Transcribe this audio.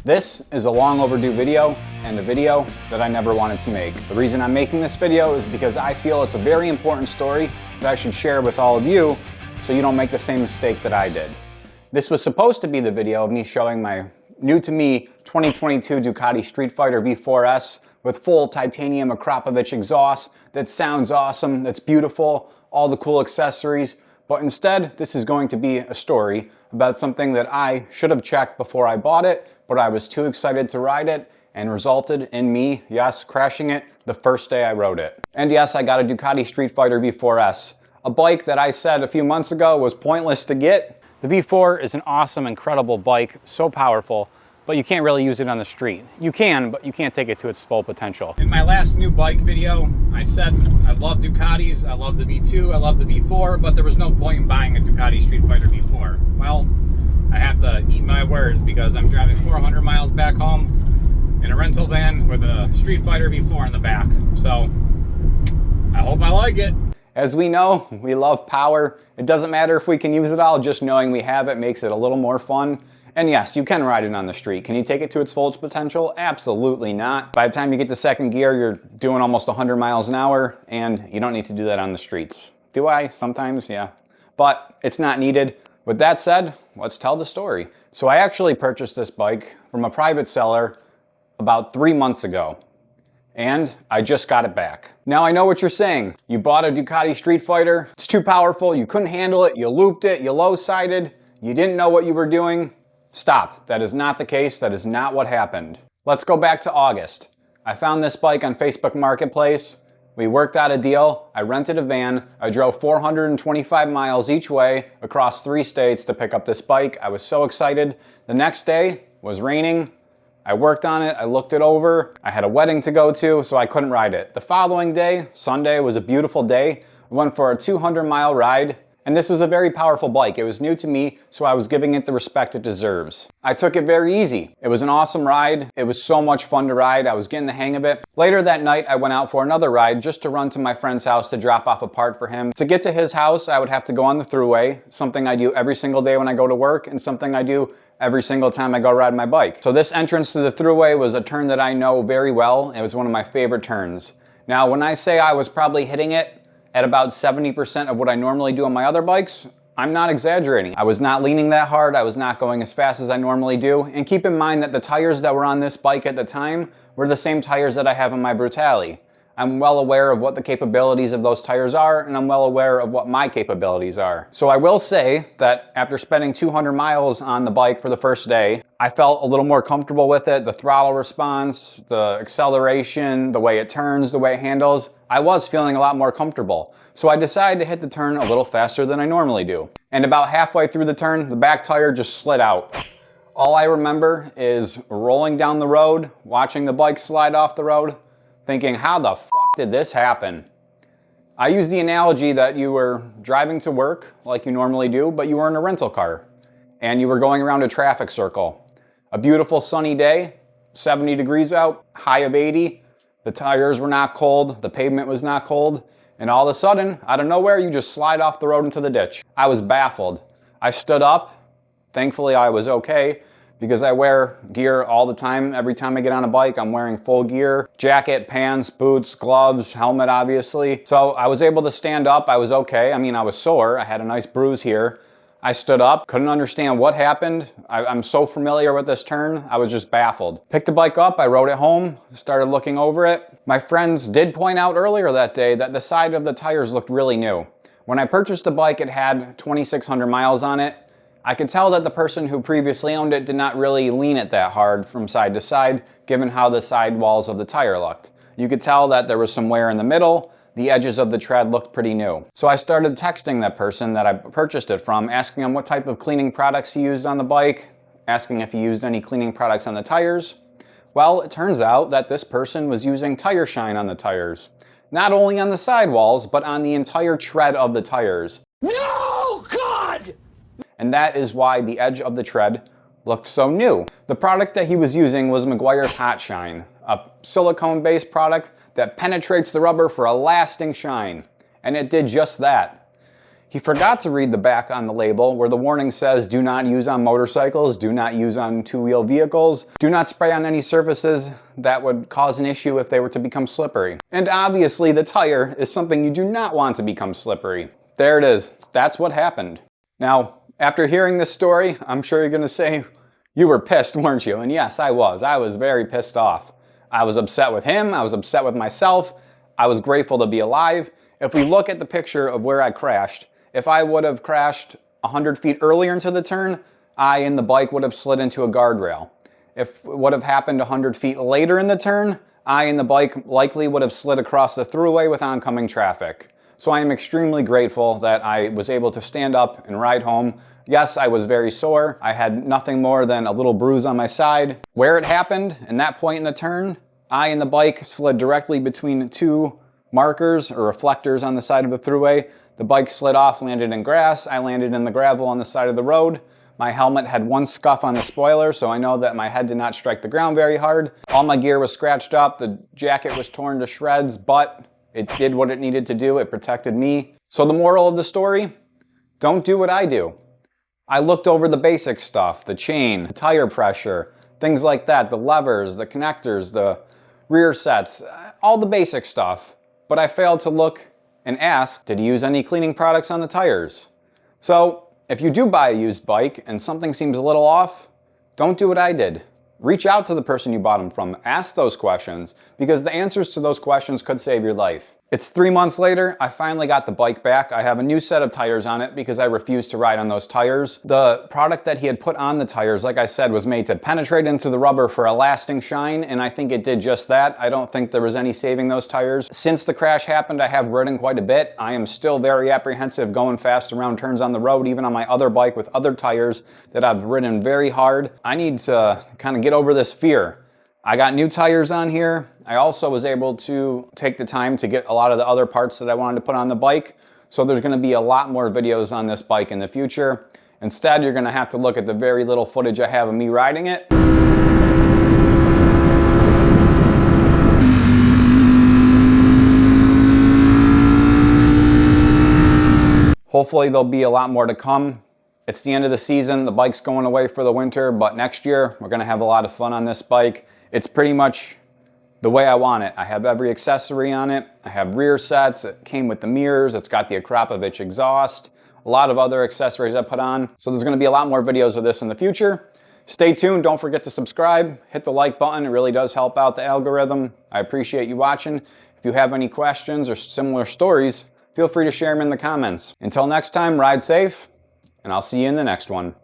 This is a long overdue video, and a video that I never wanted to make. The reason I'm making this video is because I feel it's a very important story that I should share with all of you so you don't make the same mistake that I did. This was supposed to be the video of me showing my new to me 2022 Ducati Street Fighter V4S with full titanium Akrapovic exhaust that sounds awesome, that's beautiful, all the cool accessories. But instead, this is going to be a story about something that I should have checked before I bought it, but I was too excited to ride it and resulted in me, yes, crashing it the first day I rode it. And yes, I got a Ducati Street Fighter V4S, a bike that I said a few months ago was pointless to get. The V4 is an awesome, incredible bike, so powerful, but you can't really use it on the street. You can, but you can't take it to its full potential. In my last new bike video, I said I love Ducatis, I love the V2, I love the V4, but there was no point in buying a Ducati Street Fighter V4. Well, I have to eat my words because I'm driving 400 miles back home in a rental van with a Street Fighter V4 in the back. So, I hope I like it. As we know, we love power. It doesn't matter if we can use it all, just knowing we have it makes it a little more fun. And yes, you can ride it on the street. Can you take it to its full potential? Absolutely not. By the time you get to second gear, you're doing almost 100 miles an hour, and you don't need to do that on the streets. Do I? Sometimes, yeah. But it's not needed. With that said, let's tell the story. So I actually purchased this bike from a private seller about 3 months ago, and I just got it back. Now I know what you're saying. You bought a Ducati Street Fighter, it's too powerful, you couldn't handle it, you looped it, you low-sided, you didn't know what you were doing. Stop, that is not the case, that is not what happened. Let's go back to August. I found this bike on Facebook Marketplace. We worked out a deal, I rented a van, I drove 425 miles each way across 3 states to pick up this bike. I was so excited. The next day was raining. I worked on it, I looked it over. I had a wedding to go to, so I couldn't ride it. The following day, Sunday, was a beautiful day. We went for a 200-mile ride. And this was a very powerful bike. It was new to me, so I was giving it the respect it deserves. I took it very easy. It was an awesome ride. It was so much fun to ride. I was getting the hang of it. Later that night, I went out for another ride just to run to my friend's house to drop off a part for him. To get to his house, I would have to go on the thruway, something I do every single day when I go to work and something I do every single time I go ride my bike. So this entrance to the thruway was a turn that I know very well. It was one of my favorite turns. Now, when I say I was probably hitting it at about 70% of what I normally do on my other bikes, I'm not exaggerating. I was not leaning that hard, I was not going as fast as I normally do, and keep in mind that the tires that were on this bike at the time were the same tires that I have on my Brutale. I'm well aware of what the capabilities of those tires are, and I'm well aware of what my capabilities are. So I will say that after spending 200 miles on the bike for the first day, I felt a little more comfortable with it, the throttle response, the acceleration, the way it turns, the way it handles. I was feeling a lot more comfortable. So I decided to hit the turn a little faster than I normally do. And about halfway through the turn, the back tire just slid out. All I remember is rolling down the road, watching the bike slide off the road, thinking, how the fuck did this happen? I use the analogy that you were driving to work like you normally do, but you were in a rental car and you were going around a traffic circle. A beautiful sunny day, 70 degrees out, high of 80. The tires were not cold, the pavement was not cold, and all of a sudden, out of nowhere, you just slide off the road into the ditch. I was baffled. I stood up. Thankfully, I was okay because I wear gear all the time. Every time I get on a bike, I'm wearing full gear, jacket, pants, boots, gloves, helmet, obviously. So I was able to stand up. I was okay. I mean, I was sore. I had a nice bruise here. I stood up, couldn't understand what happened. I'm so familiar with this turn, I was just baffled. Picked the bike up, I rode it home, started looking over it. My friends did point out earlier that day that the side of the tires looked really new. When I purchased the bike, it had 2,600 miles on it. I could tell that the person who previously owned it did not really lean it that hard from side to side, given how the side walls of the tire looked. You could tell that there was some wear in the middle. The edges of the tread looked pretty new. So I started texting that person that I purchased it from, asking him what type of cleaning products he used on the bike, asking if he used any cleaning products on the tires. Well, it turns out that this person was using tire shine on the tires. Not only on the sidewalls, but on the entire tread of the tires. No, God! And that is why the edge of the tread looked so new. The product that he was using was Meguiar's Hot Shine, a silicone-based product that penetrates the rubber for a lasting shine. And it did just that. He forgot to read the back on the label where the warning says do not use on motorcycles, do not use on two-wheel vehicles, do not spray on any surfaces that would cause an issue if they were to become slippery. And obviously the tire is something you do not want to become slippery. There it is. That's what happened. Now, after hearing this story, I'm sure you're gonna say, you were pissed, weren't you? And yes, I was. I was very pissed off. I was upset with him, I was upset with myself, I was grateful to be alive. If we look at the picture of where I crashed, if I would have crashed 100 feet earlier into the turn, I and the bike would have slid into a guardrail. If it would have happened 100 feet later in the turn, I and the bike likely would have slid across the throughway with oncoming traffic. So I am extremely grateful that I was able to stand up and ride home. Yes, I was very sore. I had nothing more than a little bruise on my side. Where it happened, in that point in the turn, I and the bike slid directly between two markers or reflectors on the side of the throughway. The bike slid off, landed in grass. I landed in the gravel on the side of the road. My helmet had one scuff on the spoiler, so I know that my head did not strike the ground very hard. All my gear was scratched up. The jacket was torn to shreds, but it did what it needed to do. It protected me. So the moral of the story, don't do what I do. I looked over the basic stuff, the chain, tire pressure, things like that, the levers, the connectors, the rear sets, all the basic stuff. But I failed to look and ask, did he use any cleaning products on the tires? So if you do buy a used bike and something seems a little off, don't do what I did. Reach out to the person you bought them from. Ask those questions, because the answers to those questions could save your life. It's 3 months later, I finally got the bike back. I have a new set of tires on it because I refused to ride on those tires. The product that he had put on the tires, like I said, was made to penetrate into the rubber for a lasting shine, and I think it did just that. I don't think there was any saving those tires. Since the crash happened, I have ridden quite a bit. I am still very apprehensive going fast around turns on the road, even on my other bike with other tires that I've ridden very hard. I need to kind of get over this fear. I got new tires on here. I also was able to take the time to get a lot of the other parts that I wanted to put on the bike. So there's gonna be a lot more videos on this bike in the future. Instead, you're gonna have to look at the very little footage I have of me riding it. Hopefully there'll be a lot more to come. It's the end of the season, the bike's going away for the winter, but next year we're gonna have a lot of fun on this bike. It's pretty much the way I want it. I have every accessory on it. I have rear sets. It came with the mirrors. It's got the Akrapovic exhaust. A lot of other accessories I put on. So there's gonna be a lot more videos of this in the future. Stay tuned. Don't forget to subscribe. Hit the like button. It really does help out the algorithm. I appreciate you watching. If you have any questions or similar stories, feel free to share them in the comments. Until next time, ride safe, and I'll see you in the next one.